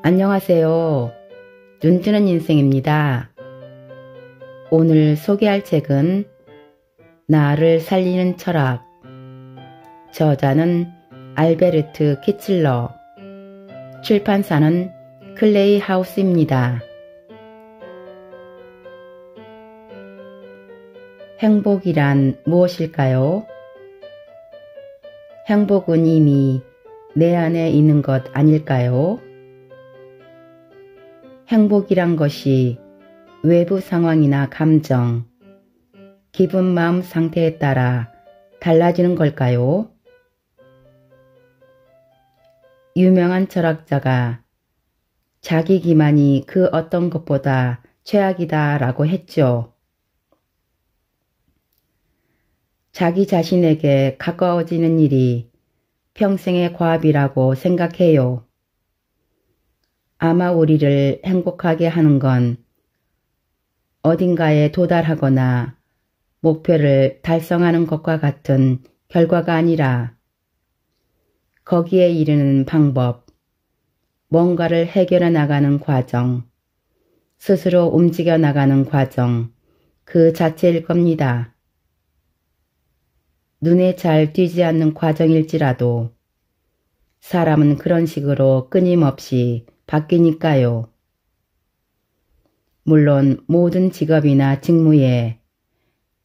안녕하세요. 눈뜨는 인생입니다. 오늘 소개할 책은 나를 살리는 철학. 저자는 알베르트 키칠러. 출판사는 클레이 하우스입니다. 행복이란 무엇일까요? 행복은 이미 내 안에 있는 것 아닐까요? 행복이란 것이 외부 상황이나 감정, 기분, 마음 상태에 따라 달라지는 걸까요? 유명한 철학자가 자기 기만이 그 어떤 것보다 최악이다 라고 했죠. 자기 자신에게 가까워지는 일이 평생의 과업이라고 생각해요. 아마 우리를 행복하게 하는 건 어딘가에 도달하거나 목표를 달성하는 것과 같은 결과가 아니라 거기에 이르는 방법, 뭔가를 해결해 나가는 과정, 스스로 움직여 나가는 과정, 그 자체일 겁니다. 눈에 잘 띄지 않는 과정일지라도 사람은 그런 식으로 끊임없이 바뀌니까요. 물론 모든 직업이나 직무에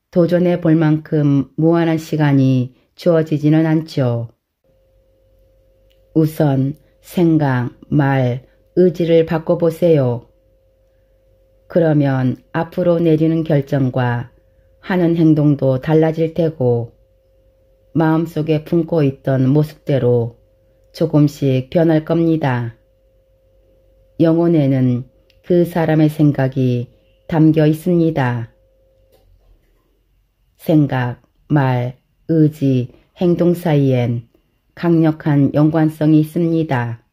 도전해 볼 만큼 무한한 시간이 주어지지는 않죠. 우선 생각, 말, 의지를 바꿔보세요. 그러면 앞으로 내리는 결정과 하는 행동도 달라질 테고 마음속에 품고 있던 모습대로 조금씩 변할 겁니다. 영혼에는 그 사람의 생각이 담겨 있습니다. 생각, 말, 의지, 행동 사이엔 강력한 연관성이 있습니다.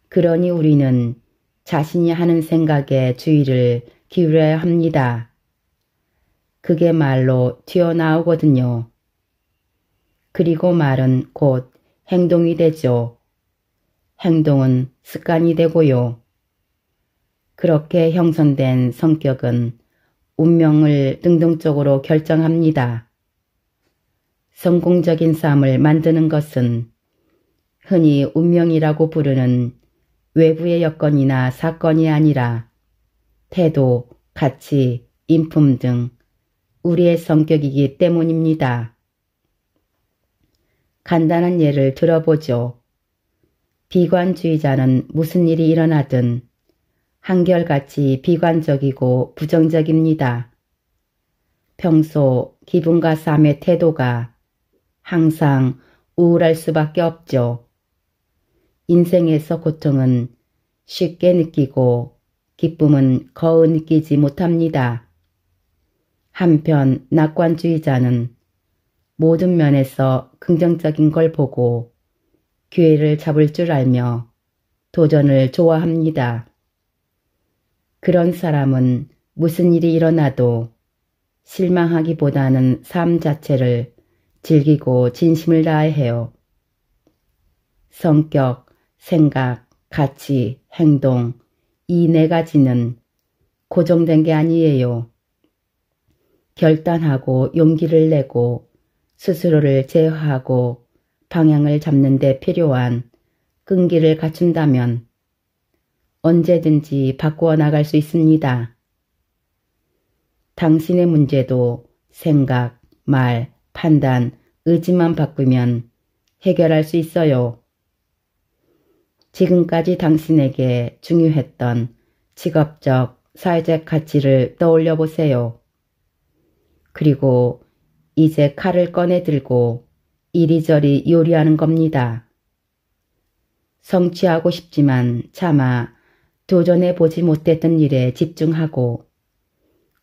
그러니 우리는 자신이 하는 생각에 주의를 기울여야 합니다. 그게 말로 튀어나오거든요. 그리고 말은 곧 행동이 되죠. 행동은 습관이 되고요. 그렇게 형성된 성격은 운명을 능동적으로 결정합니다. 성공적인 삶을 만드는 것은 흔히 운명이라고 부르는 외부의 여건이나 사건이 아니라 태도, 가치, 인품 등 우리의 성격이기 때문입니다. 간단한 예를 들어보죠. 비관주의자는 무슨 일이 일어나든 한결같이 비관적이고 부정적입니다. 평소 기분과 삶의 태도가 항상 우울할 수밖에 없죠. 인생에서 고통은 쉽게 느끼고 기쁨은 거의 느끼지 못합니다. 한편 낙관주의자는 모든 면에서 긍정적인 걸 보고 기회를 잡을 줄 알며 도전을 좋아합니다. 그런 사람은 무슨 일이 일어나도 실망하기보다는 삶 자체를 즐기고 진심을 다해요. 성격, 생각, 가치, 행동, 이 네 가지는 고정된 게 아니에요. 결단하고 용기를 내고 스스로를 제어하고 방향을 잡는 데 필요한 끈기를 갖춘다면 언제든지 바꾸어 나갈 수 있습니다. 당신의 문제도 생각, 말, 판단, 의지만 바꾸면 해결할 수 있어요. 지금까지 당신에게 중요했던 직업적, 사회적 가치를 떠올려 보세요. 그리고 이제 칼을 꺼내 들고 이리저리 요리하는 겁니다. 성취하고 싶지만 차마 도전해 보지 못했던 일에 집중하고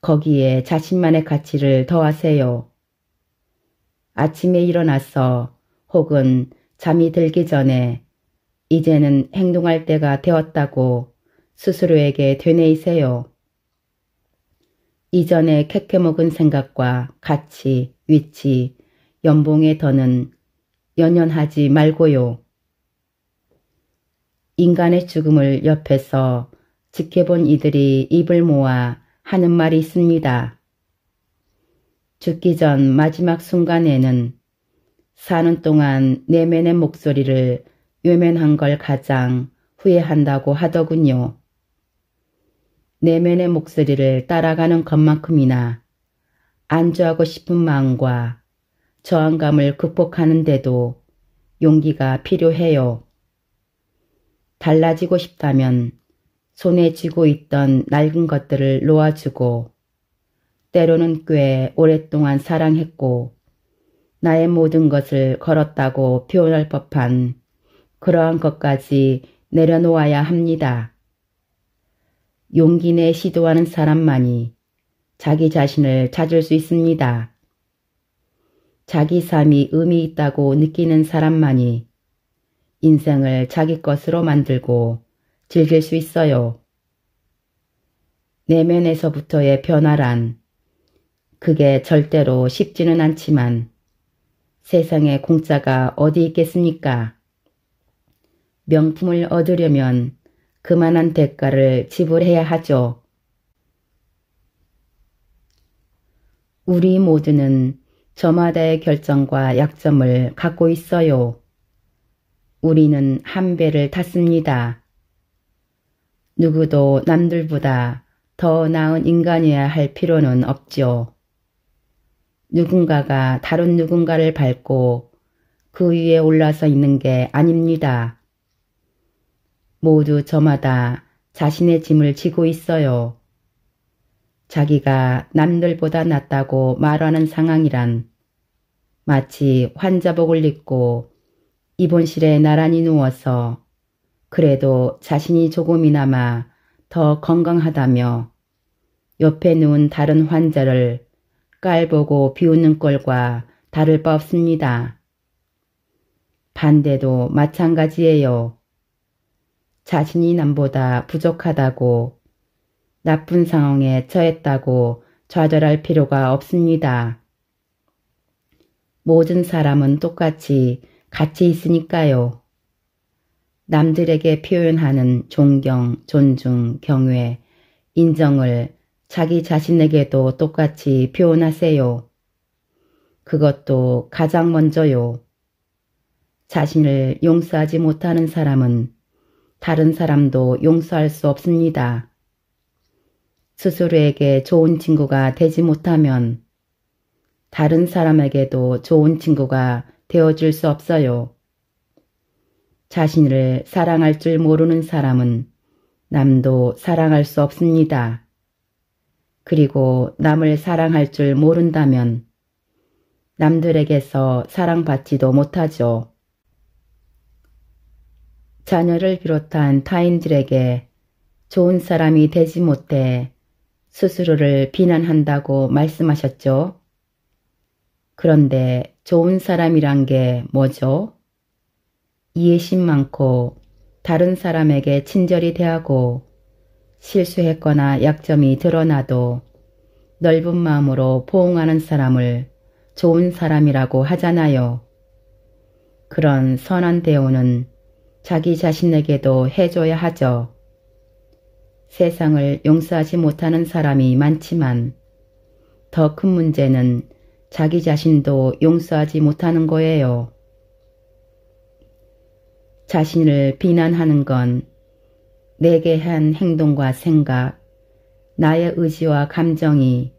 거기에 자신만의 가치를 더하세요. 아침에 일어나서 혹은 잠이 들기 전에 이제는 행동할 때가 되었다고 스스로에게 되뇌이세요. 이전에 캐캐먹은 생각과 가치, 위치, 연봉에 더는 연연하지 말고요. 인간의 죽음을 옆에서 지켜본 이들이 입을 모아 하는 말이 있습니다. 죽기 전 마지막 순간에는 사는 동안 내면의 목소리를 외면한 걸 가장 후회한다고 하더군요. 내면의 목소리를 따라가는 것만큼이나 안주하고 싶은 마음과 저항감을 극복하는데도 용기가 필요해요. 달라지고 싶다면 손에 쥐고 있던 낡은 것들을 놓아주고 때로는 꽤 오랫동안 사랑했고 나의 모든 것을 걸었다고 표현할 법한 그러한 것까지 내려놓아야 합니다. 용기 내 시도하는 사람만이 자기 자신을 찾을 수 있습니다. 자기 삶이 의미 있다고 느끼는 사람만이 인생을 자기 것으로 만들고 즐길 수 있어요. 내면에서부터의 변화란 그게 절대로 쉽지는 않지만 세상에 공짜가 어디 있겠습니까? 명품을 얻으려면 그만한 대가를 지불해야 하죠. 우리 모두는 저마다의 결정과 약점을 갖고 있어요. 우리는 한 배를 탔습니다. 누구도 남들보다 더 나은 인간이어야 할 필요는 없죠. 누군가가 다른 누군가를 밟고 그 위에 올라서 있는 게 아닙니다. 모두 저마다 자신의 짐을 지고 있어요. 자기가 남들보다 낫다고 말하는 상황이란 마치 환자복을 입고 입원실에 나란히 누워서 그래도 자신이 조금이나마 더 건강하다며 옆에 누운 다른 환자를 깔보고 비웃는 꼴과 다를 바 없습니다. 반대도 마찬가지예요. 자신이 남보다 부족하다고 나쁜 상황에 처했다고 좌절할 필요가 없습니다. 모든 사람은 똑같이 가치 있으니까요. 남들에게 표현하는 존경, 존중, 경외, 인정을 자기 자신에게도 똑같이 표현하세요. 그것도 가장 먼저요. 자신을 용서하지 못하는 사람은 다른 사람도 용서할 수 없습니다. 스스로에게 좋은 친구가 되지 못하면 다른 사람에게도 좋은 친구가 되어줄 수 없어요. 자신을 사랑할 줄 모르는 사람은 남도 사랑할 수 없습니다. 그리고 남을 사랑할 줄 모른다면 남들에게서 사랑받지도 못하죠. 자녀를 비롯한 타인들에게 좋은 사람이 되지 못해 스스로를 비난한다고 말씀하셨죠? 그런데 좋은 사람이란 게 뭐죠? 이해심 많고 다른 사람에게 친절히 대하고 실수했거나 약점이 드러나도 넓은 마음으로 포옹하는 사람을 좋은 사람이라고 하잖아요. 그런 선한 대우는 자기 자신에게도 해줘야 하죠. 세상을 용서하지 못하는 사람이 많지만 더 큰 문제는 자기 자신도 용서하지 못하는 거예요. 자신을 비난하는 건 내게 한 행동과 생각, 나의 의지와 감정이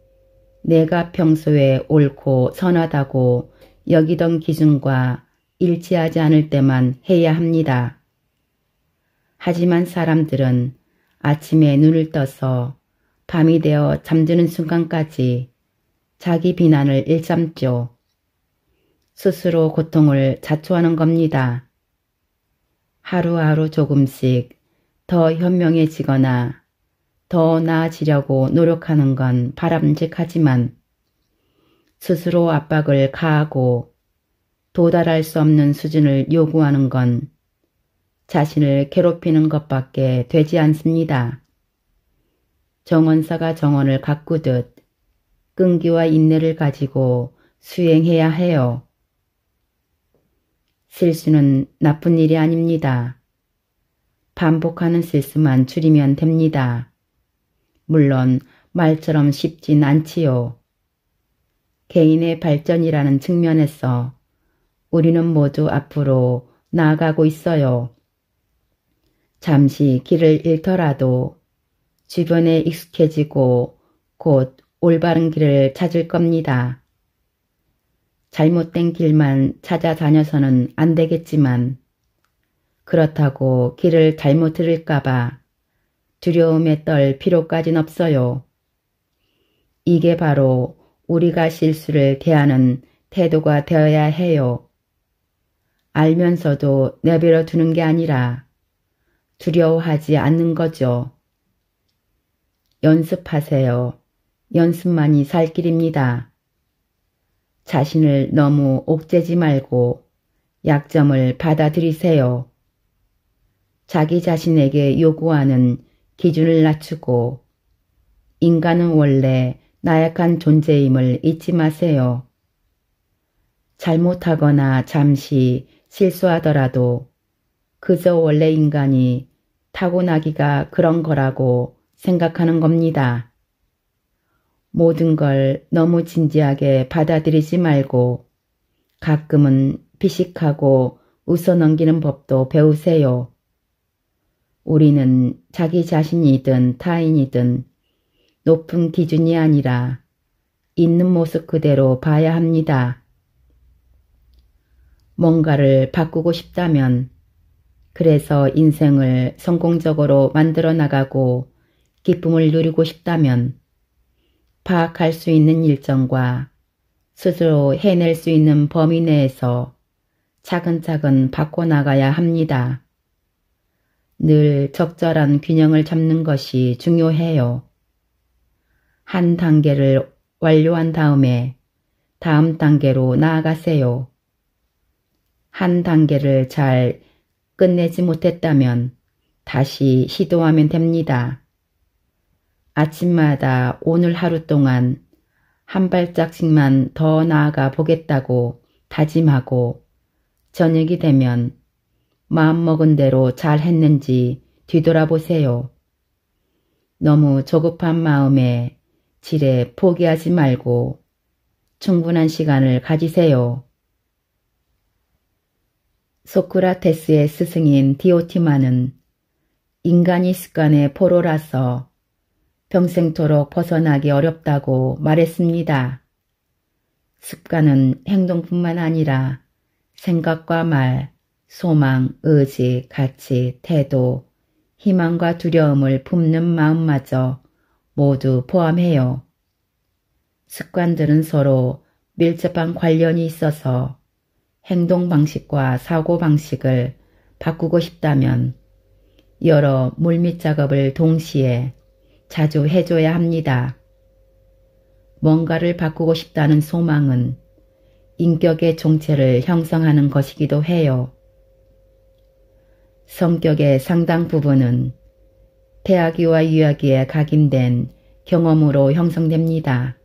내가 평소에 옳고 선하다고 여기던 기준과 일치하지 않을 때만 해야 합니다. 하지만 사람들은 아침에 눈을 떠서 밤이 되어 잠드는 순간까지 자기 비난을 일삼죠. 스스로 고통을 자초하는 겁니다. 하루하루 조금씩 더 현명해지거나 더 나아지려고 노력하는 건 바람직하지만 스스로 압박을 가하고 도달할 수 없는 수준을 요구하는 건 자신을 괴롭히는 것밖에 되지 않습니다. 정원사가 정원을 가꾸듯 끈기와 인내를 가지고 수행해야 해요. 실수는 나쁜 일이 아닙니다. 반복하는 실수만 줄이면 됩니다. 물론 말처럼 쉽진 않지요. 개인의 발전이라는 측면에서 우리는 모두 앞으로 나아가고 있어요. 잠시 길을 잃더라도 주변에 익숙해지고 곧 올바른 길을 찾을 겁니다. 잘못된 길만 찾아다녀서는 안 되겠지만 그렇다고 길을 잘못 들을까봐 두려움에 떨 필요까진 없어요. 이게 바로 우리가 실수를 대하는 태도가 되어야 해요. 알면서도 내버려 두는 게 아니라 두려워하지 않는 거죠. 연습하세요. 연습만이 살 길입니다. 자신을 너무 옥죄지 말고 약점을 받아들이세요. 자기 자신에게 요구하는 기준을 낮추고 인간은 원래 나약한 존재임을 잊지 마세요. 잘못하거나 잠시 실수하더라도 그저 원래 인간이 타고나기가 그런 거라고 생각하는 겁니다. 모든 걸 너무 진지하게 받아들이지 말고 가끔은 피식하고 웃어넘기는 법도 배우세요. 우리는 자기 자신이든 타인이든 높은 기준이 아니라 있는 모습 그대로 봐야 합니다. 뭔가를 바꾸고 싶다면, 그래서 인생을 성공적으로 만들어 나가고 기쁨을 누리고 싶다면 파악할 수 있는 일정과 스스로 해낼 수 있는 범위 내에서 차근차근 바꿔나가야 합니다. 늘 적절한 균형을 잡는 것이 중요해요. 한 단계를 완료한 다음에 다음 단계로 나아가세요. 한 단계를 잘 끝내지 못했다면 다시 시도하면 됩니다. 아침마다 오늘 하루 동안 한 발짝씩만 더 나아가 보겠다고 다짐하고 저녁이 되면 마음먹은 대로 잘 했는지 뒤돌아보세요. 너무 조급한 마음에 지레 포기하지 말고 충분한 시간을 가지세요. 소크라테스의 스승인 디오티마는 인간이 습관의 포로라서 평생토록 벗어나기 어렵다고 말했습니다. 습관은 행동뿐만 아니라 생각과 말, 소망, 의지, 가치, 태도, 희망과 두려움을 품는 마음마저 모두 포함해요. 습관들은 서로 밀접한 관련이 있어서 행동 방식과 사고 방식을 바꾸고 싶다면 여러 물밑 작업을 동시에 자주 해줘야 합니다. 뭔가를 바꾸고 싶다는 소망은 인격의 종체를 형성하는 것이기도 해요. 성격의 상당 부분은 태아기와 유아기에 각인된 경험으로 형성됩니다.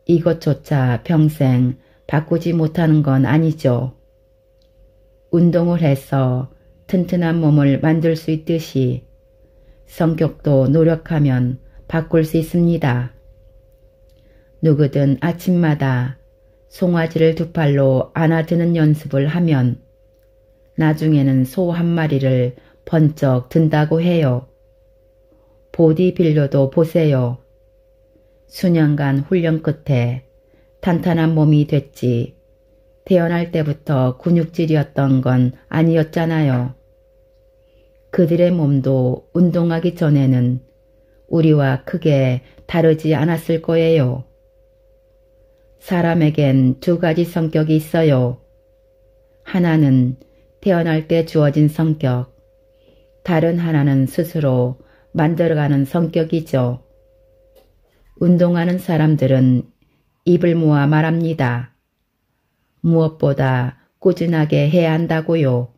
이것조차 평생 바꾸지 못하는 건 아니죠. 운동을 해서 튼튼한 몸을 만들 수 있듯이 성격도 노력하면 바꿀 수 있습니다. 누구든 아침마다 송아지를 두 팔로 안아드는 연습을 하면 나중에는 소 한 마리를 번쩍 든다고 해요. 보디빌더도 보세요. 수년간 훈련 끝에 탄탄한 몸이 됐지 태어날 때부터 근육질이었던 건 아니었잖아요. 그들의 몸도 운동하기 전에는 우리와 크게 다르지 않았을 거예요. 사람에겐 두 가지 성격이 있어요. 하나는 태어날 때 주어진 성격, 다른 하나는 스스로 만들어가는 성격이죠. 운동하는 사람들은 입을 모아 말합니다. 무엇보다 꾸준하게 해야 한다고요.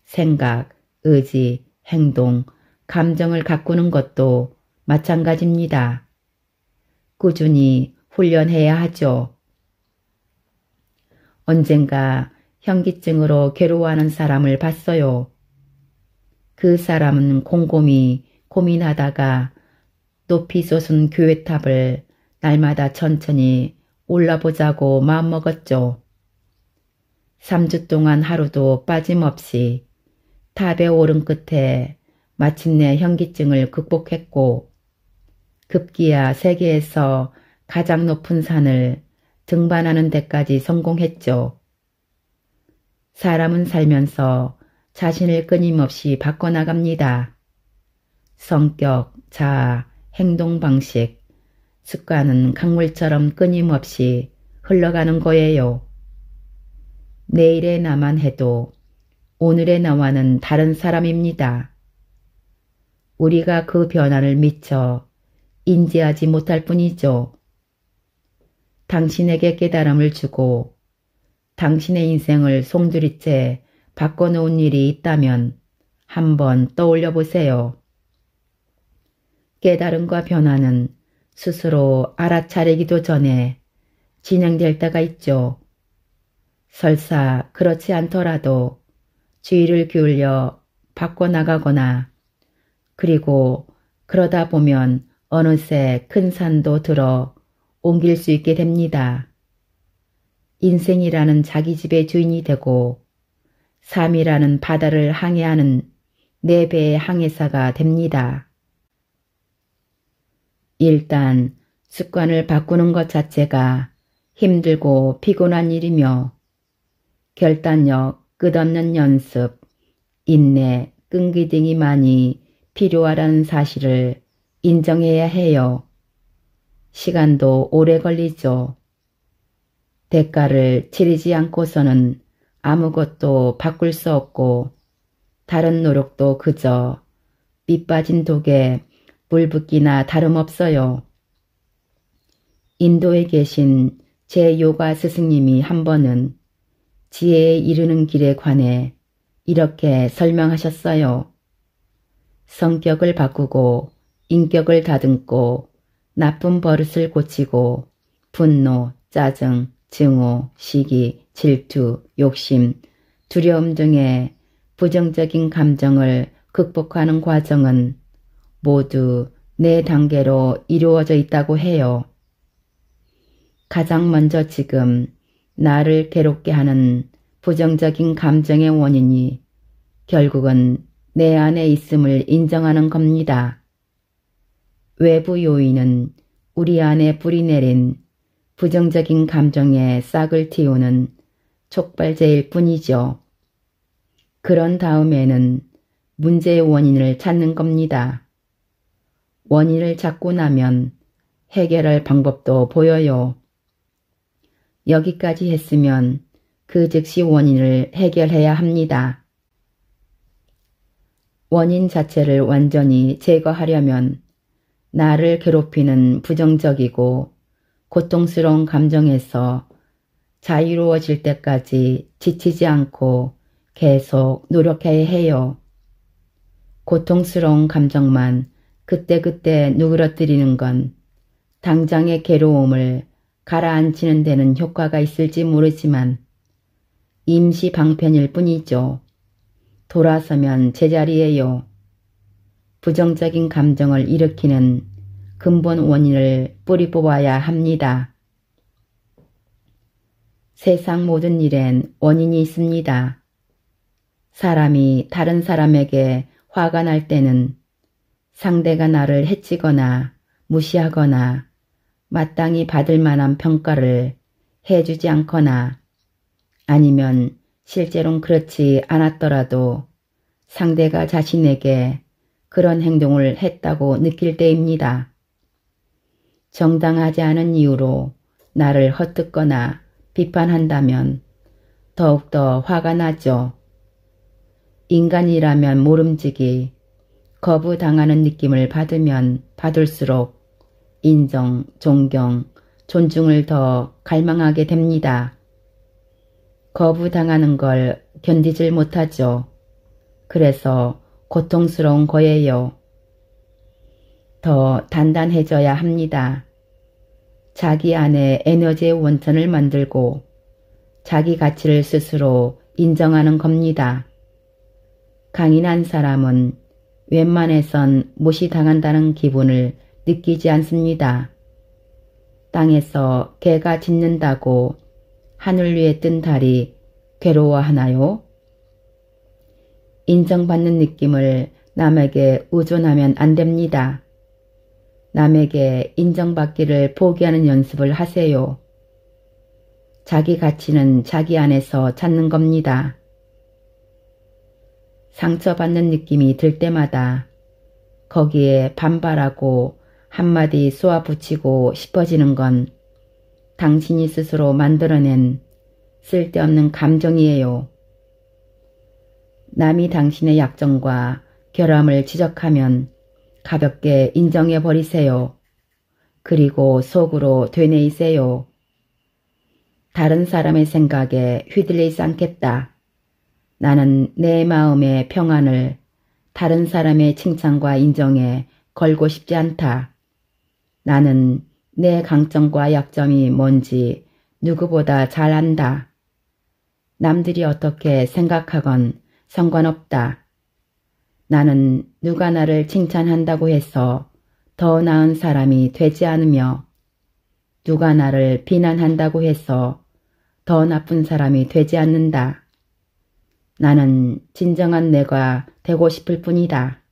생각, 의지, 행동, 감정을 가꾸는 것도 마찬가지입니다. 꾸준히 훈련해야 하죠. 언젠가 현기증으로 괴로워하는 사람을 봤어요. 그 사람은 곰곰이 고민하다가 높이 솟은 교회탑을 날마다 천천히 올라보자고 마음먹었죠. 3주 동안 하루도 빠짐없이 탑에 오른 끝에 마침내 현기증을 극복했고 급기야 세계에서 가장 높은 산을 등반하는 데까지 성공했죠. 사람은 살면서 자신을 끊임없이 바꿔나갑니다. 성격, 자아, 행동 방식, 습관은 강물처럼 끊임없이 흘러가는 거예요. 내일의 나만 해도 오늘의 나와는 다른 사람입니다. 우리가 그 변화를 미처 인지하지 못할 뿐이죠. 당신에게 깨달음을 주고 당신의 인생을 송두리째 바꿔놓은 일이 있다면 한번 떠올려 보세요. 깨달음과 변화는 스스로 알아차리기도 전에 진행될 때가 있죠. 설사 그렇지 않더라도 주의를 기울여 바꿔나가거나 그리고 그러다 보면 어느새 큰 산도 들어 옮길 수 있게 됩니다. 인생이라는 자기 집의 주인이 되고 삶이라는 바다를 항해하는 내 배의 항해사가 됩니다. 일단 습관을 바꾸는 것 자체가 힘들고 피곤한 일이며 결단력, 끝없는 연습, 인내, 끈기 등이 많이 필요하다는 사실을 인정해야 해요. 시간도 오래 걸리죠. 대가를 치르지 않고서는 아무것도 바꿀 수 없고 다른 노력도 그저 밑 빠진 독에 물 붓기나 다름없어요. 인도에 계신 제 요가 스승님이 한 번은 지혜에 이르는 길에 관해 이렇게 설명하셨어요. 성격을 바꾸고 인격을 다듬고 나쁜 버릇을 고치고 분노, 짜증, 증오, 시기, 질투, 욕심, 두려움 등의 부정적인 감정을 극복하는 과정은 모두 4단계로 이루어져 있다고 해요. 가장 먼저 지금 나를 괴롭게 하는 부정적인 감정의 원인이 결국은 내 안에 있음을 인정하는 겁니다. 외부 요인은 우리 안에 뿌리내린 부정적인 감정에 싹을 틔우는 촉발제일 뿐이죠. 그런 다음에는 문제의 원인을 찾는 겁니다. 원인을 찾고 나면 해결할 방법도 보여요. 여기까지 했으면 그 즉시 원인을 해결해야 합니다. 원인 자체를 완전히 제거하려면 나를 괴롭히는 부정적이고 고통스러운 감정에서 자유로워질 때까지 지치지 않고 계속 노력해야 해요. 고통스러운 감정만 그때그때 누그러뜨리는 건 당장의 괴로움을 가라앉히는 데는 효과가 있을지 모르지만 임시 방편일 뿐이죠. 돌아서면 제자리예요. 부정적인 감정을 일으키는 근본 원인을 뿌리 뽑아야 합니다. 세상 모든 일엔 원인이 있습니다. 사람이 다른 사람에게 화가 날 때는 상대가 나를 해치거나 무시하거나 마땅히 받을 만한 평가를 해주지 않거나 아니면 실제로는 그렇지 않았더라도 상대가 자신에게 그런 행동을 했다고 느낄 때입니다. 정당하지 않은 이유로 나를 헛듣거나 비판한다면 더욱더 화가 나죠. 인간이라면 모름지기 거부당하는 느낌을 받으면 받을수록 인정, 존경, 존중을 더 갈망하게 됩니다. 거부당하는 걸 견디질 못하죠. 그래서 고통스러운 거예요. 더 단단해져야 합니다. 자기 안에 에너지의 원천을 만들고 자기 가치를 스스로 인정하는 겁니다. 강인한 사람은 웬만해선 무시당한다는 기분을 느끼지 않습니다. 땅에서 개가 짖는다고 하늘 위에 뜬 달이 괴로워하나요? 인정받는 느낌을 남에게 의존하면 안 됩니다. 남에게 인정받기를 포기하는 연습을 하세요. 자기 가치는 자기 안에서 찾는 겁니다. 상처받는 느낌이 들 때마다 거기에 반발하고 한마디 쏘아붙이고 싶어지는 건 당신이 스스로 만들어낸 쓸데없는 감정이에요. 남이 당신의 약점과 결함을 지적하면 가볍게 인정해 버리세요. 그리고 속으로 되뇌이세요. 다른 사람의 생각에 휘둘리지 않겠다. 나는 내 마음의 평안을 다른 사람의 칭찬과 인정에 걸고 싶지 않다. 나는 내 강점과 약점이 뭔지 누구보다 잘 안다. 남들이 어떻게 생각하건 상관없다. 나는 누가 나를 칭찬한다고 해서 더 나은 사람이 되지 않으며 누가 나를 비난한다고 해서 더 나쁜 사람이 되지 않는다. 나는 진정한 내가 되고 싶을 뿐이다.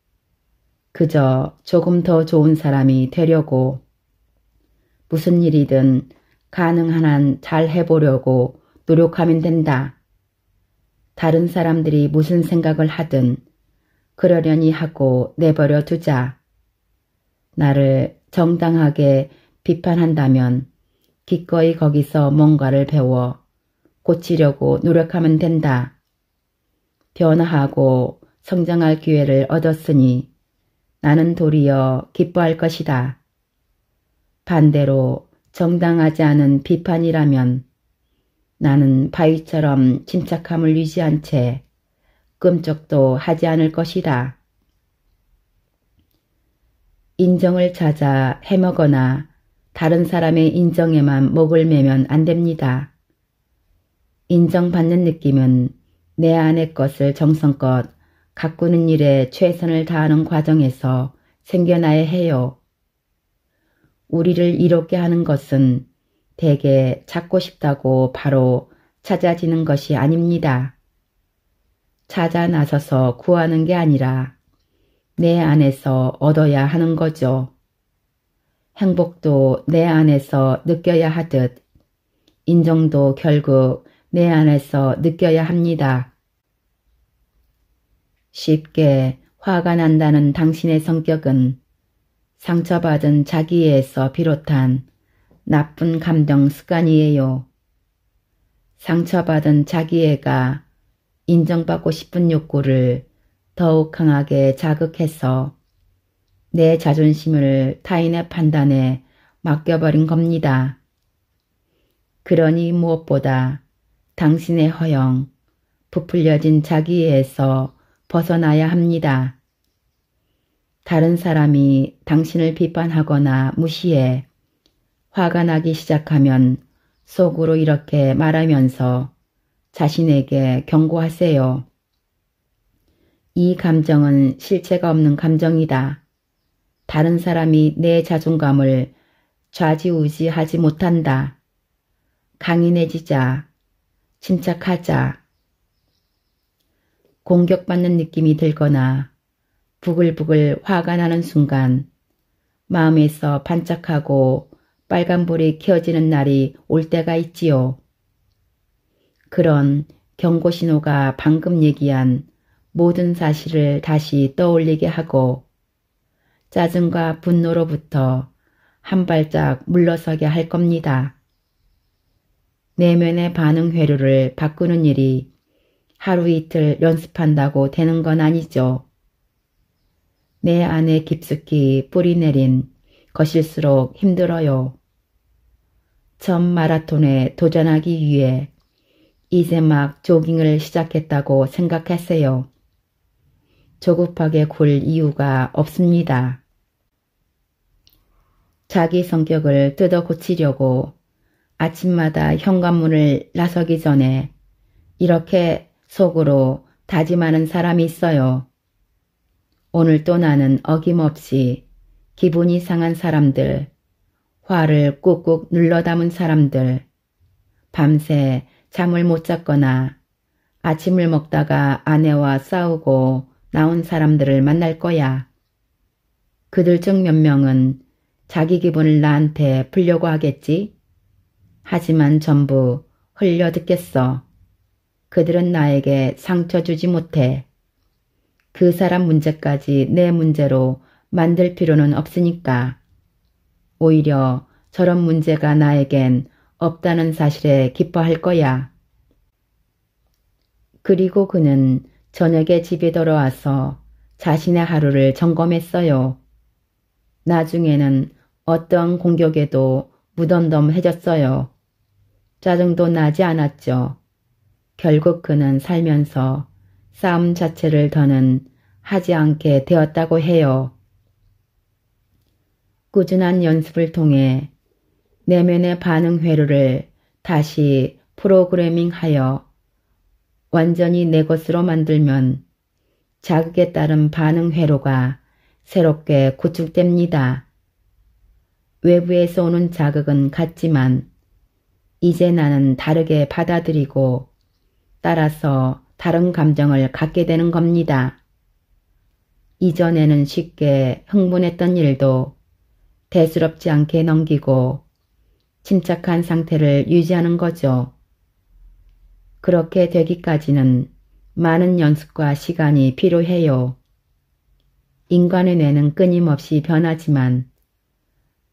그저 조금 더 좋은 사람이 되려고 무슨 일이든 가능한 한 잘 해보려고 노력하면 된다. 다른 사람들이 무슨 생각을 하든 그러려니 하고 내버려 두자. 나를 정당하게 비판한다면 기꺼이 거기서 뭔가를 배워 고치려고 노력하면 된다. 변화하고 성장할 기회를 얻었으니 나는 도리어 기뻐할 것이다. 반대로 정당하지 않은 비판이라면 나는 바위처럼 침착함을 유지한 채 끔찍도 하지 않을 것이다. 인정을 찾아 해먹거나 다른 사람의 인정에만 목을 매면 안 됩니다. 인정받는 느낌은 내 안의 것을 정성껏 가꾸는 일에 최선을 다하는 과정에서 생겨나야 해요. 우리를 이롭게 하는 것은 대개 찾고 싶다고 바로 찾아지는 것이 아닙니다. 찾아 나서서 구하는 게 아니라 내 안에서 얻어야 하는 거죠. 행복도 내 안에서 느껴야 하듯 인정도 결국 내 안에서 느껴야 합니다. 쉽게 화가 난다는 당신의 성격은 상처받은 자기애에서 비롯한 나쁜 감정 습관이에요. 상처받은 자기애가 인정받고 싶은 욕구를 더욱 강하게 자극해서 내 자존심을 타인의 판단에 맡겨버린 겁니다. 그러니 무엇보다 당신의 허영, 부풀려진 자기애에서 벗어나야 합니다. 다른 사람이 당신을 비판하거나 무시해 화가 나기 시작하면 속으로 이렇게 말하면서 자신에게 경고하세요. 이 감정은 실체가 없는 감정이다. 다른 사람이 내 자존감을 좌지우지하지 못한다. 강인해지자. 침착하자. 공격받는 느낌이 들거나 부글부글 화가 나는 순간 마음에서 반짝하고 빨간불이 켜지는 날이 올 때가 있지요. 그런 경고신호가 방금 얘기한 모든 사실을 다시 떠올리게 하고 짜증과 분노로부터 한 발짝 물러서게 할 겁니다. 내면의 반응 회로를 바꾸는 일이 하루 이틀 연습한다고 되는 건 아니죠. 내 안에 깊숙이 뿌리내린 것일수록 힘들어요. 전 마라톤에 도전하기 위해 이제 막 조깅을 시작했다고 생각했어요. 조급하게 굴 이유가 없습니다. 자기 성격을 뜯어 고치려고 아침마다 현관문을 나서기 전에 이렇게 속으로 다짐하는 사람이 있어요. 오늘 또 나는 어김없이 기분이 상한 사람들, 화를 꾹꾹 눌러 담은 사람들, 밤새 잠을 못 잤거나 아침을 먹다가 아내와 싸우고 나온 사람들을 만날 거야. 그들 중 몇 명은 자기 기분을 나한테 풀려고 하겠지? 하지만 전부 흘려듣겠어. 그들은 나에게 상처 주지 못해. 그 사람 문제까지 내 문제로 만들 필요는 없으니까. 오히려 저런 문제가 나에겐 없다는 사실에 기뻐할 거야. 그리고 그는 저녁에 집에 돌아와서 자신의 하루를 점검했어요. 나중에는 어떠한 공격에도 무덤덤해졌어요. 짜증도 나지 않았죠. 결국 그는 살면서 싸움 자체를 더는 하지 않게 되었다고 해요. 꾸준한 연습을 통해 내면의 반응 회로를 다시 프로그래밍하여 완전히 내 것으로 만들면 자극에 따른 반응 회로가 새롭게 구축됩니다. 외부에서 오는 자극은 같지만 이제 나는 다르게 받아들이고 따라서 다른 감정을 갖게 되는 겁니다. 이전에는 쉽게 흥분했던 일도 대수롭지 않게 넘기고 침착한 상태를 유지하는 거죠. 그렇게 되기까지는 많은 연습과 시간이 필요해요. 인간의 뇌는 끊임없이 변하지만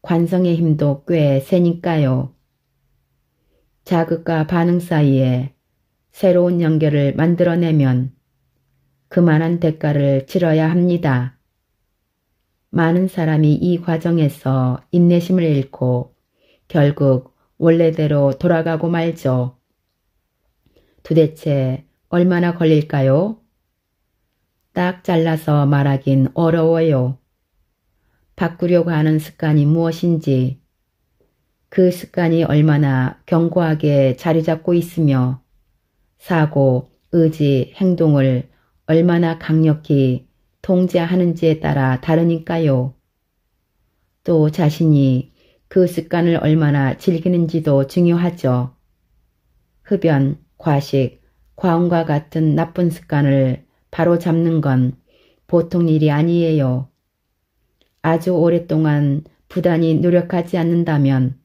관성의 힘도 꽤 세니까요. 자극과 반응 사이에 새로운 연결을 만들어내면 그만한 대가를 치러야 합니다. 많은 사람이 이 과정에서 인내심을 잃고 결국 원래대로 돌아가고 말죠. 도대체 얼마나 걸릴까요? 딱 잘라서 말하긴 어려워요. 바꾸려고 하는 습관이 무엇인지, 그 습관이 얼마나 견고하게 자리 잡고 있으며 사고, 의지, 행동을 얼마나 강력히 통제하는지에 따라 다르니까요. 또 자신이 그 습관을 얼마나 즐기는지도 중요하죠. 흡연, 과식, 과음과 같은 나쁜 습관을 바로 잡는 건 보통 일이 아니에요. 아주 오랫동안 부단히 노력하지 않는다면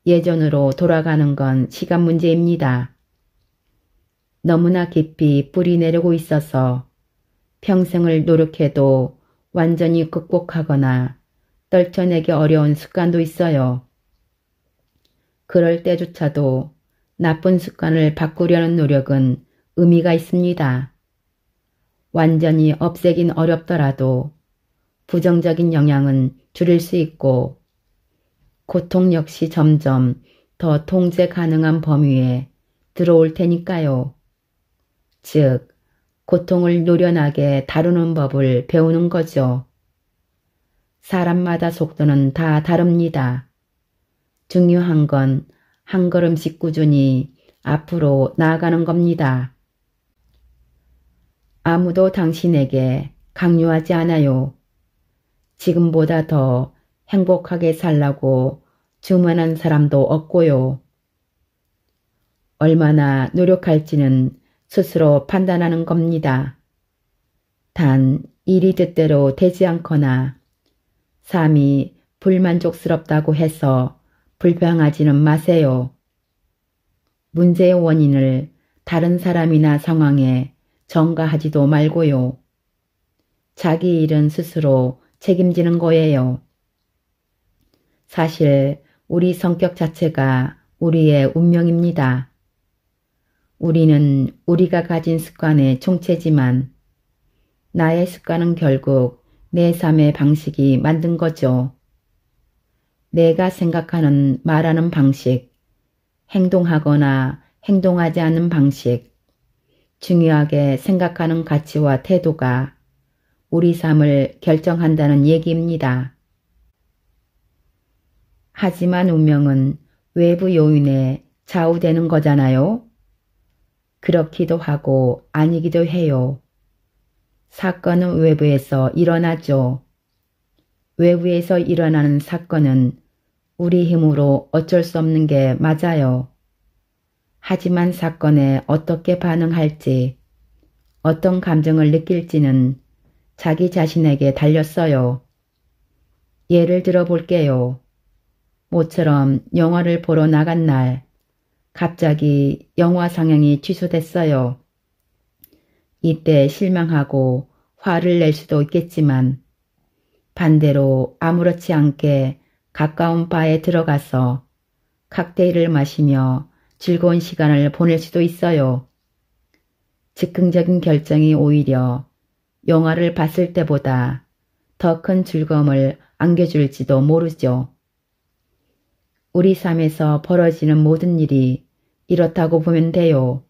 예전으로 돌아가는 건 시간 문제입니다. 너무나 깊이 뿌리 내리고 있어서 평생을 노력해도 완전히 극복하거나 떨쳐내기 어려운 습관도 있어요. 그럴 때조차도 나쁜 습관을 바꾸려는 노력은 의미가 있습니다. 완전히 없애긴 어렵더라도 부정적인 영향은 줄일 수 있고 고통 역시 점점 더 통제 가능한 범위에 들어올 테니까요. 즉, 고통을 노련하게 다루는 법을 배우는 거죠. 사람마다 속도는 다 다릅니다. 중요한 건 한 걸음씩 꾸준히 앞으로 나아가는 겁니다. 아무도 당신에게 강요하지 않아요. 지금보다 더 행복하게 살라고 주문한 사람도 없고요. 얼마나 노력할지는 스스로 판단하는 겁니다. 단 일이 뜻대로 되지 않거나 삶이 불만족스럽다고 해서 불평하지는 마세요. 문제의 원인을 다른 사람이나 상황에 전가하지도 말고요. 자기 일은 스스로 책임지는 거예요. 사실 우리 성격 자체가 우리의 운명입니다. 우리는 우리가 가진 습관의 총체지만 나의 습관은 결국 내 삶의 방식이 만든 거죠. 내가 생각하는 말하는 방식, 행동하거나 행동하지 않는 방식, 중요하게 생각하는 가치와 태도가 우리 삶을 결정한다는 얘기입니다. 하지만 운명은 외부 요인에 좌우되는 거잖아요. 그렇기도 하고 아니기도 해요. 사건은 외부에서 일어나죠. 외부에서 일어나는 사건은 우리 힘으로 어쩔 수 없는 게 맞아요. 하지만 사건에 어떻게 반응할지, 어떤 감정을 느낄지는 자기 자신에게 달렸어요. 예를 들어 볼게요. 모처럼 영화를 보러 나간 날, 갑자기 영화 상영이 취소됐어요. 이때 실망하고 화를 낼 수도 있겠지만 반대로 아무렇지 않게 가까운 바에 들어가서 칵테일을 마시며 즐거운 시간을 보낼 수도 있어요. 즉흥적인 결정이 오히려 영화를 봤을 때보다 더 큰 즐거움을 안겨줄지도 모르죠. 우리 삶에서 벌어지는 모든 일이 이렇다고 보면 돼요.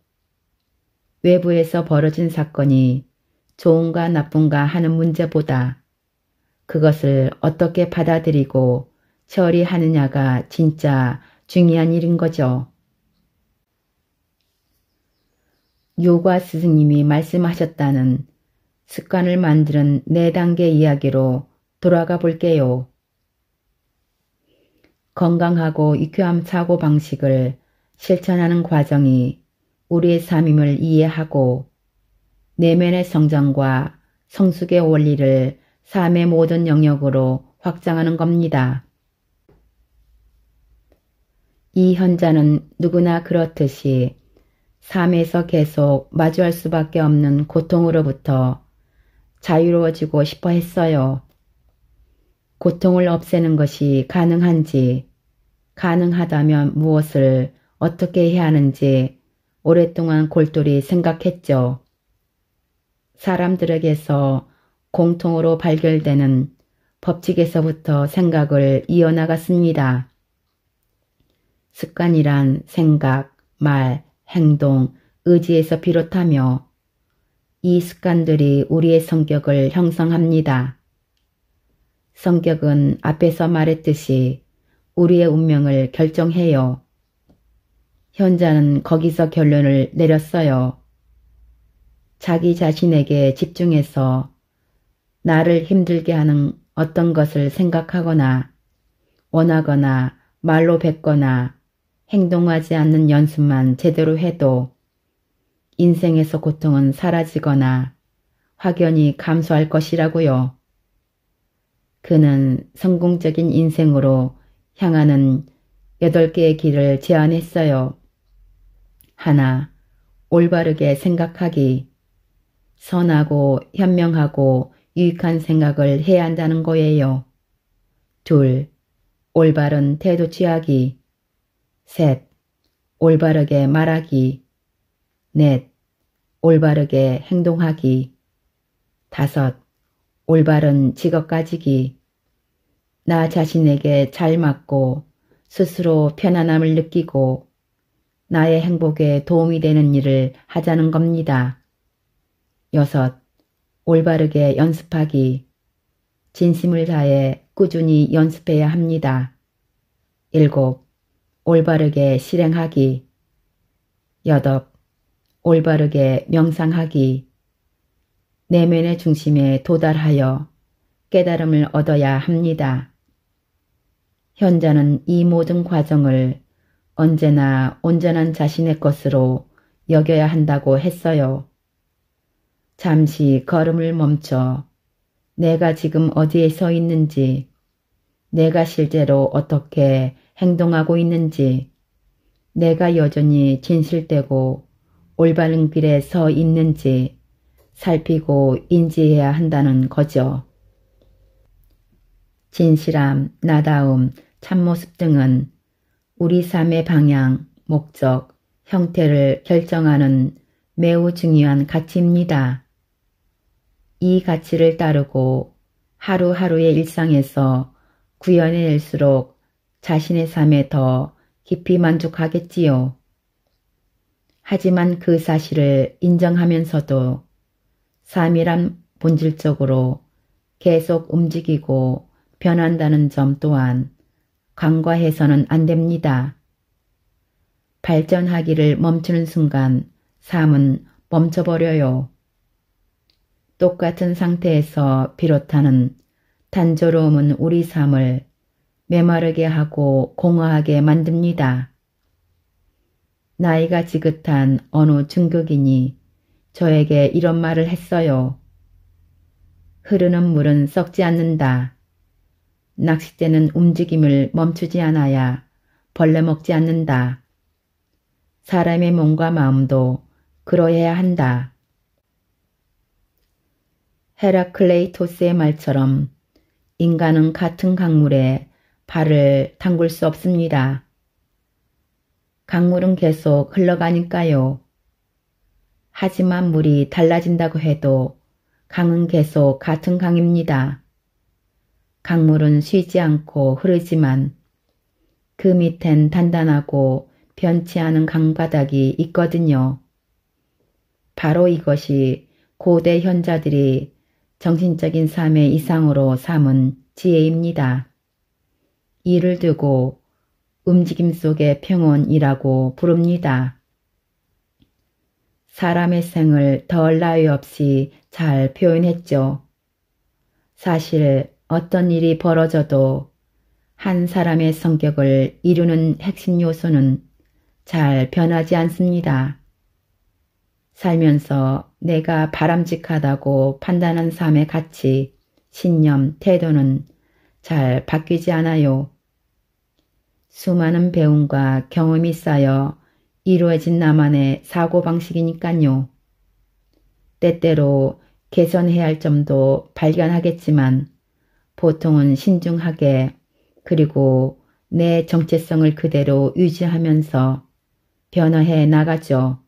외부에서 벌어진 사건이 좋은가 나쁜가 하는 문제보다 그것을 어떻게 받아들이고 처리하느냐가 진짜 중요한 일인 거죠. 요가 스승님이 말씀하셨다는 습관을 만드는 4단계 이야기로 돌아가 볼게요. 건강하고 유쾌한 사고방식을 실천하는 과정이 우리의 삶임을 이해하고 내면의 성장과 성숙의 원리를 삶의 모든 영역으로 확장하는 겁니다. 이 현자는 누구나 그렇듯이 삶에서 계속 마주할 수밖에 없는 고통으로부터 자유로워지고 싶어 했어요. 고통을 없애는 것이 가능한지, 가능하다면 무엇을 어떻게 해야 하는지 오랫동안 골똘히 생각했죠. 사람들에게서 공통으로 발견되는 법칙에서부터 생각을 이어나갔습니다. 습관이란 생각, 말, 행동, 의지에서 비롯하며 이 습관들이 우리의 성격을 형성합니다. 성격은 앞에서 말했듯이 우리의 운명을 결정해요. 현자는 거기서 결론을 내렸어요. 자기 자신에게 집중해서 나를 힘들게 하는 어떤 것을 생각하거나 원하거나 말로 뱉거나 행동하지 않는 연습만 제대로 해도 인생에서 고통은 사라지거나 확연히 감소할 것이라고요. 그는 성공적인 인생으로 향하는 8개의 길을 제안했어요. 하나, 올바르게 생각하기. 선하고 현명하고 유익한 생각을 해야 한다는 거예요. 둘, 올바른 태도 취하기. 셋, 올바르게 말하기. 넷, 올바르게 행동하기. 다섯, 올바른 직업 가지기. 나 자신에게 잘 맞고 스스로 편안함을 느끼고 나의 행복에 도움이 되는 일을 하자는 겁니다. 여섯, 올바르게 연습하기. 진심을 다해 꾸준히 연습해야 합니다. 일곱, 올바르게 실행하기. 여덟, 올바르게 명상하기. 내면의 중심에 도달하여 깨달음을 얻어야 합니다. 현자는 이 모든 과정을 언제나 온전한 자신의 것으로 여겨야 한다고 했어요. 잠시 걸음을 멈춰 내가 지금 어디에 서 있는지, 내가 실제로 어떻게 행동하고 있는지, 내가 여전히 진실되고 올바른 길에 서 있는지 살피고 인지해야 한다는 거죠. 진실함, 나다움, 참모습 등은 우리 삶의 방향, 목적, 형태를 결정하는 매우 중요한 가치입니다. 이 가치를 따르고 하루하루의 일상에서 구현해낼수록 자신의 삶에 더 깊이 만족하겠지요. 하지만 그 사실을 인정하면서도 삶이란 본질적으로 계속 움직이고 변한다는 점 또한 간과해서는 안 됩니다. 발전하기를 멈추는 순간 삶은 멈춰버려요. 똑같은 상태에서 비롯하는 단조로움은 우리 삶을 메마르게 하고 공허하게 만듭니다. 나이가 지긋한 어느 중국인이 저에게 이런 말을 했어요. 흐르는 물은 썩지 않는다. 낚싯대는 움직임을 멈추지 않아야 벌레 먹지 않는다. 사람의 몸과 마음도 그러해야 한다. 헤라클레이토스의 말처럼 인간은 같은 강물에 발을 담글 수 없습니다. 강물은 계속 흘러가니까요. 하지만 물이 달라진다고 해도 강은 계속 같은 강입니다. 강물은 쉬지 않고 흐르지만 그 밑엔 단단하고 변치 않은 강바닥이 있거든요. 바로 이것이 고대 현자들이 정신적인 삶의 이상으로 삼은 지혜입니다. 이를 두고 움직임 속의 평온이라고 부릅니다. 사람의 생을 더할 나위 없이 잘 표현했죠. 사실 어떤 일이 벌어져도 한 사람의 성격을 이루는 핵심 요소는 잘 변하지 않습니다. 살면서 내가 바람직하다고 판단한 삶의 가치, 신념, 태도는 잘 바뀌지 않아요. 수많은 배움과 경험이 쌓여 이루어진 나만의 사고방식이니까요. 때때로 개선해야 할 점도 발견하겠지만 보통은 신중하게 그리고 내 정체성을 그대로 유지하면서 변화해 나가죠.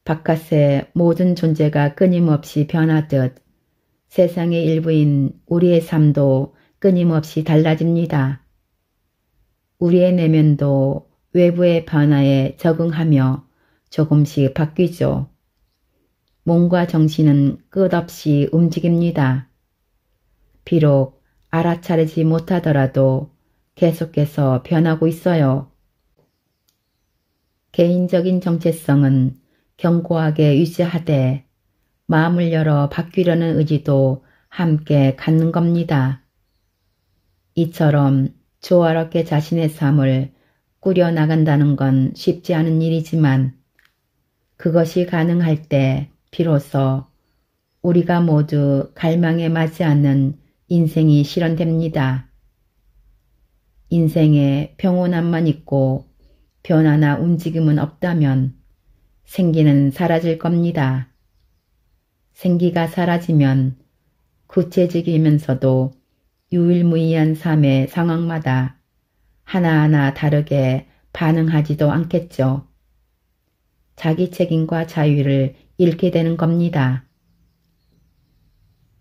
바깥의 모든 존재가 끊임없이 변하듯 세상의 일부인 우리의 삶도 끊임없이 달라집니다. 우리의 내면도 외부의 변화에 적응하며 조금씩 바뀌죠. 몸과 정신은 끝없이 움직입니다. 비록 알아차리지 못하더라도 계속해서 변하고 있어요. 개인적인 정체성은 견고하게 유지하되 마음을 열어 바뀌려는 의지도 함께 갖는 겁니다. 이처럼 조화롭게 자신의 삶을 꾸려나간다는 건 쉽지 않은 일이지만 그것이 가능할 때 비로소 우리가 모두 갈망에 맞지 않는 인생이 실현됩니다. 인생에 평온함만 있고 변화나 움직임은 없다면 생기는 사라질 겁니다. 생기가 사라지면 구체적이면서도 유일무이한 삶의 상황마다 하나하나 다르게 반응하지도 않겠죠. 자기 책임과 자유를 잃게 되는 겁니다.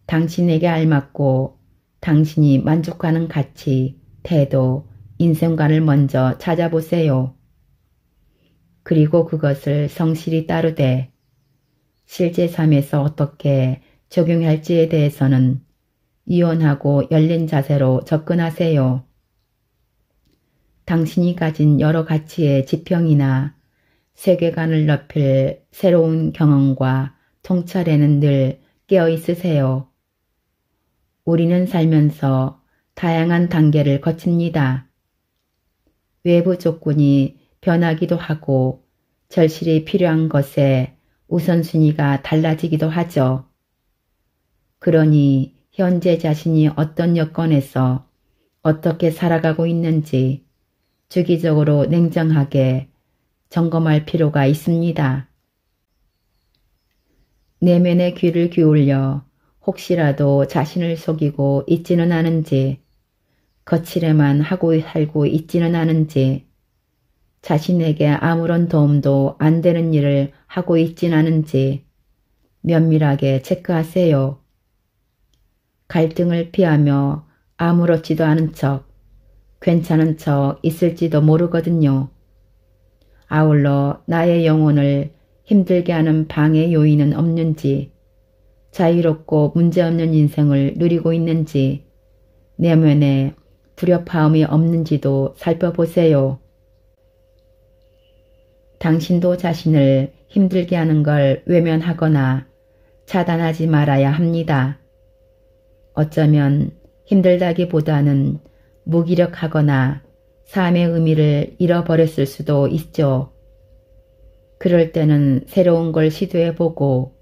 당신에게 알맞고 당신이 만족하는 가치, 태도, 인생관을 먼저 찾아보세요. 그리고 그것을 성실히 따르되 실제 삶에서 어떻게 적용할지에 대해서는 유연하고 열린 자세로 접근하세요. 당신이 가진 여러 가치의 지평이나 세계관을 넓힐 새로운 경험과 통찰에는 늘 깨어 있으세요. 우리는 살면서 다양한 단계를 거칩니다. 외부 조건이 변하기도 하고 절실히 필요한 것에 우선순위가 달라지기도 하죠. 그러니 현재 자신이 어떤 여건에서 어떻게 살아가고 있는지 주기적으로 냉정하게 점검할 필요가 있습니다. 내면의 귀를 기울여 혹시라도 자신을 속이고 있지는 않은지, 거칠에만 하고 살고 있지는 않은지, 자신에게 아무런 도움도 안 되는 일을 하고 있진 않은지 면밀하게 체크하세요. 갈등을 피하며 아무렇지도 않은 척, 괜찮은 척 있을지도 모르거든요. 아울러 나의 영혼을 힘들게 하는 방해 요인은 없는지, 자유롭고 문제없는 인생을 누리고 있는지, 내면에 불협화음이 없는지도 살펴보세요. 당신도 자신을 힘들게 하는 걸 외면하거나 차단하지 말아야 합니다. 어쩌면 힘들다기보다는 무기력하거나 삶의 의미를 잃어버렸을 수도 있죠. 그럴 때는 새로운 걸 시도해보고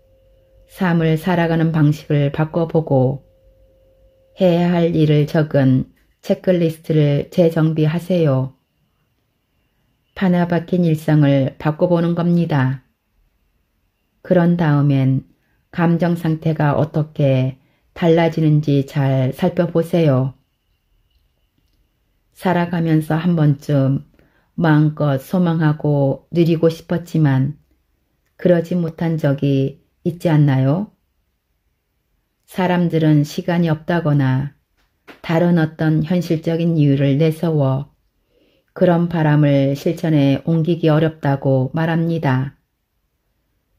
삶을 살아가는 방식을 바꿔보고 해야 할 일을 적은 체크리스트를 재정비하세요. 하나박힌 일상을 바꿔보는 겁니다. 그런 다음엔 감정 상태가 어떻게 달라지는지 잘 살펴보세요. 살아가면서 한 번쯤 마음껏 소망하고 누리고 싶었지만 그러지 못한 적이 있지 않나요? 사람들은 시간이 없다거나 다른 어떤 현실적인 이유를 내세워 그런 바람을 실천에 옮기기 어렵다고 말합니다.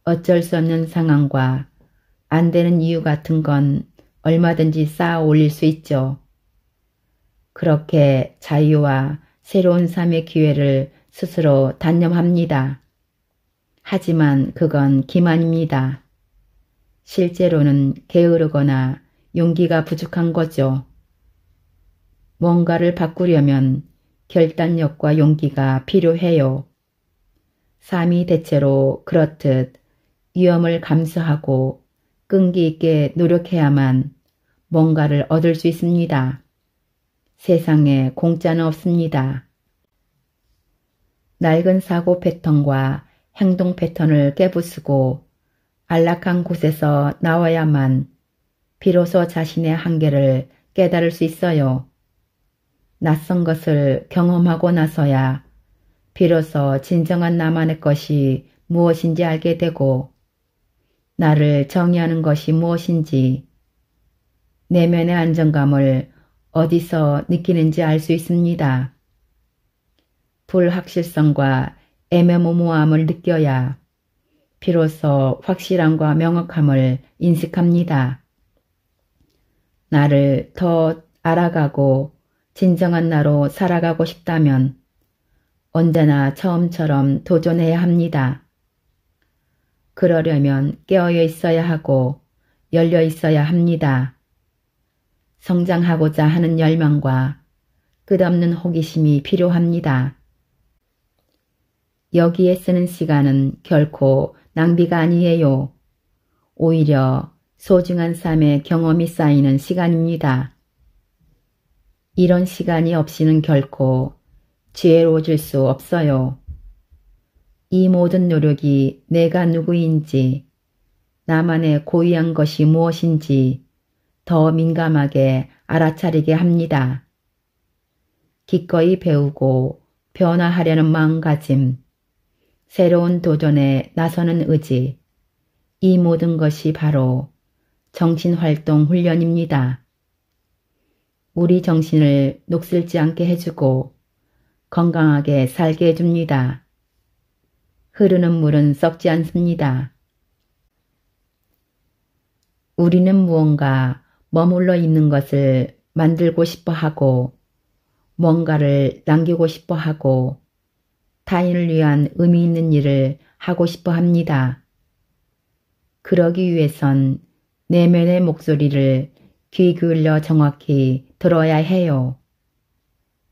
어쩔 수 없는 상황과 안 되는 이유 같은 건 얼마든지 쌓아 올릴 수 있죠. 그렇게 자유와 새로운 삶의 기회를 스스로 단념합니다. 하지만 그건 기만입니다. 실제로는 게으르거나 용기가 부족한 거죠. 뭔가를 바꾸려면 결단력과 용기가 필요해요. 삶이 대체로 그렇듯 위험을 감수하고 끈기 있게 노력해야만 뭔가를 얻을 수 있습니다. 세상에 공짜는 없습니다. 낡은 사고 패턴과 행동 패턴을 깨부수고 안락한 곳에서 나와야만 비로소 자신의 한계를 깨달을 수 있어요. 낯선 것을 경험하고 나서야 비로소 진정한 나만의 것이 무엇인지 알게 되고 나를 정의하는 것이 무엇인지 내면의 안정감을 어디서 느끼는지 알 수 있습니다. 불확실성과 애매모호함을 느껴야 비로소 확실함과 명확함을 인식합니다. 나를 더 알아가고 진정한 나로 살아가고 싶다면 언제나 처음처럼 도전해야 합니다. 그러려면 깨어 있어야 하고 열려 있어야 합니다. 성장하고자 하는 열망과 끝없는 호기심이 필요합니다. 여기에 쓰는 시간은 결코 낭비가 아니에요. 오히려 소중한 삶의 경험이 쌓이는 시간입니다. 이런 시간이 없이는 결코 지혜로워질 수 없어요. 이 모든 노력이 내가 누구인지, 나만의 고유한 것이 무엇인지 더 민감하게 알아차리게 합니다. 기꺼이 배우고 변화하려는 마음가짐, 새로운 도전에 나서는 의지, 이 모든 것이 바로 정신활동 훈련입니다. 우리 정신을 녹슬지 않게 해주고 건강하게 살게 해줍니다. 흐르는 물은 썩지 않습니다. 우리는 무언가 머물러 있는 것을 만들고 싶어 하고 뭔가를 남기고 싶어 하고 타인을 위한 의미 있는 일을 하고 싶어 합니다. 그러기 위해선 내면의 목소리를 귀 기울여 정확히 들어야 해요.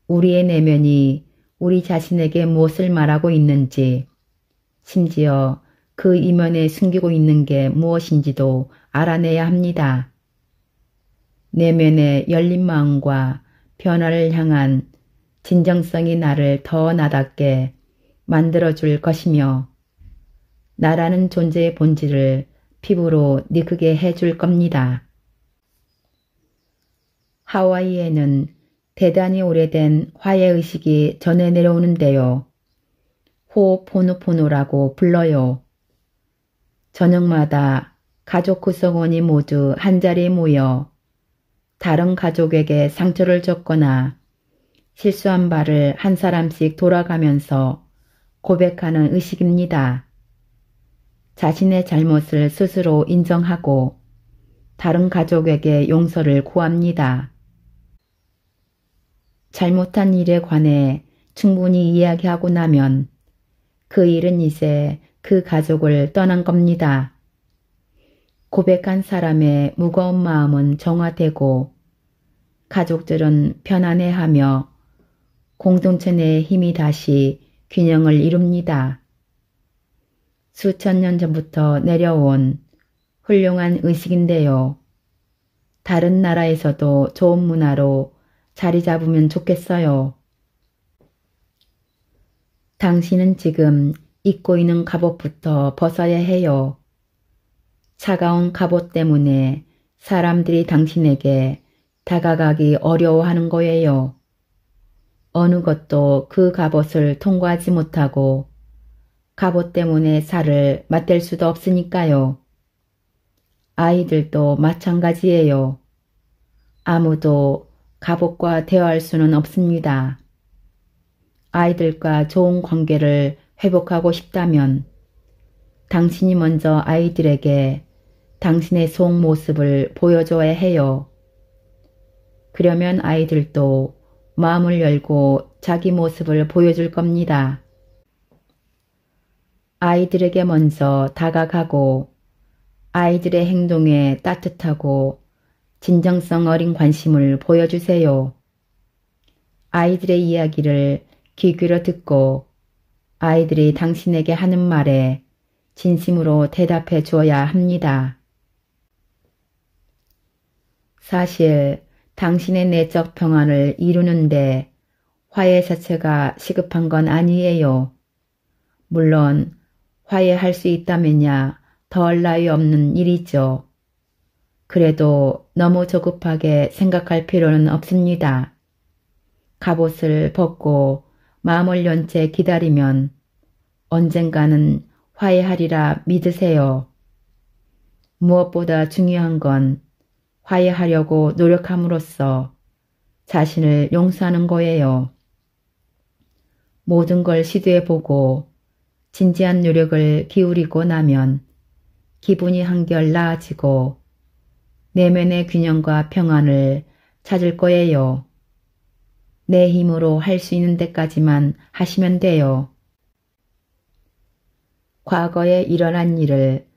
우리의 내면이 우리 자신에게 무엇을 말하고 있는지, 심지어 그 이면에 숨기고 있는 게 무엇인지도 알아내야 합니다. 내면의 열린 마음과 변화를 향한 진정성이 나를 더 나답게 만들어줄 것이며 나라는 존재의 본질을 피부로 느끼게 해줄 겁니다. 하와이에는 대단히 오래된 화해의식이 전해 내려오는데요. 호포노포노라고 불러요. 저녁마다 가족 구성원이 모두 한자리에 모여 다른 가족에게 상처를 줬거나 실수한 바를 한 사람씩 돌아가면서 고백하는 의식입니다. 자신의 잘못을 스스로 인정하고 다른 가족에게 용서를 구합니다. 잘못한 일에 관해 충분히 이야기하고 나면 그 일은 이제 그 가족을 떠난 겁니다. 고백한 사람의 무거운 마음은 정화되고 가족들은 편안해하며 공동체 내의 힘이 다시 균형을 이룹니다. 수천 년 전부터 내려온 훌륭한 의식인데요. 다른 나라에서도 좋은 문화로 자리 잡으면 좋겠어요. 당신은 지금 입고 있는 갑옷부터 벗어야 해요. 차가운 갑옷 때문에 사람들이 당신에게 다가가기 어려워하는 거예요. 어느 것도 그 갑옷을 통과하지 못하고 갑옷 때문에 살을 맞댈 수도 없으니까요. 아이들도 마찬가지예요. 아무도 갑옷과 대화할 수는 없습니다. 아이들과 좋은 관계를 회복하고 싶다면 당신이 먼저 아이들에게 당신의 속 모습을 보여줘야 해요. 그러면 아이들도 마음을 열고 자기 모습을 보여줄 겁니다. 아이들에게 먼저 다가가고 아이들의 행동에 따뜻하고 진정성 어린 관심을 보여주세요. 아이들의 이야기를 귀 기울여 듣고 아이들이 당신에게 하는 말에 진심으로 대답해 주어야 합니다. 사실 당신의 내적 평안을 이루는데 화해 자체가 시급한 건 아니에요. 물론 화해할 수 있다면야 더할 나위 없는 일이죠. 그래도 너무 조급하게 생각할 필요는 없습니다. 갑옷을 벗고 마음을 연 채 기다리면 언젠가는 화해하리라 믿으세요. 무엇보다 중요한 건 화해하려고 노력함으로써 자신을 용서하는 거예요. 모든 걸 시도해보고 진지한 노력을 기울이고 나면 기분이 한결 나아지고 내면의 균형과 평안을 찾을 거예요. 내 힘으로 할 수 있는 데까지만 하시면 돼요. 과거에 일어난 일을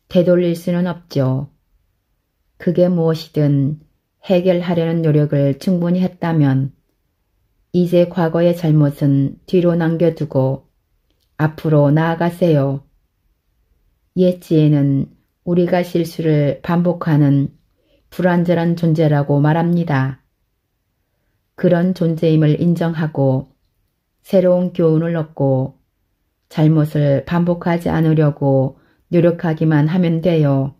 되돌릴 수는 없죠. 그게 무엇이든 해결하려는 노력을 충분히 했다면 이제 과거의 잘못은 뒤로 남겨두고 앞으로 나아가세요. 옛지에는 우리가 실수를 반복하는 불완전한 존재라고 말합니다. 그런 존재임을 인정하고 새로운 교훈을 얻고 잘못을 반복하지 않으려고 노력하기만 하면 돼요.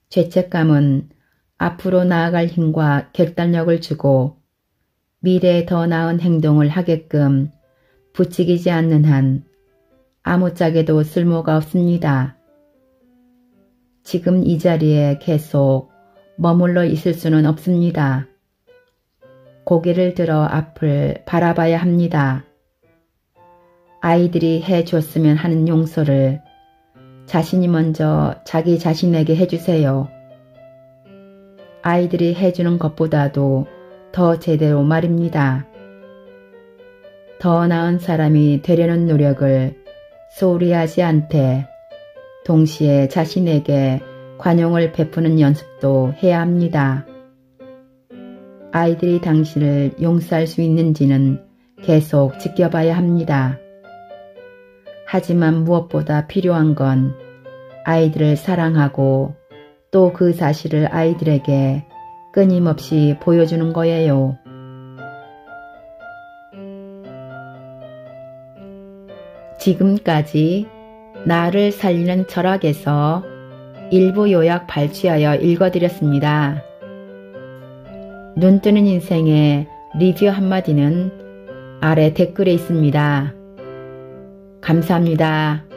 죄책감은 앞으로 나아갈 힘과 결단력을 주고 미래에 더 나은 행동을 하게끔 부추기지 않는 한 아무짝에도 쓸모가 없습니다. 지금 이 자리에 계속 머물러 있을 수는 없습니다. 고개를 들어 앞을 바라봐야 합니다. 아이들이 해줬으면 하는 용서를 자신이 먼저 자기 자신에게 해주세요. 아이들이 해주는 것보다도 더 제대로 말입니다. 더 나은 사람이 되려는 노력을 소홀히 하지 않되 동시에 자신에게 관용을 베푸는 연습도 해야 합니다. 아이들이 당신을 용서할 수 있는지는 계속 지켜봐야 합니다. 하지만 무엇보다 필요한 건 아이들을 사랑하고 또 그 사실을 아이들에게 끊임없이 보여주는 거예요. 지금까지 나를 살리는 철학에서 일부 요약 발췌하여 읽어드렸습니다. 눈뜨는 인생의 리뷰 한마디는 아래 댓글에 있습니다. 감사합니다.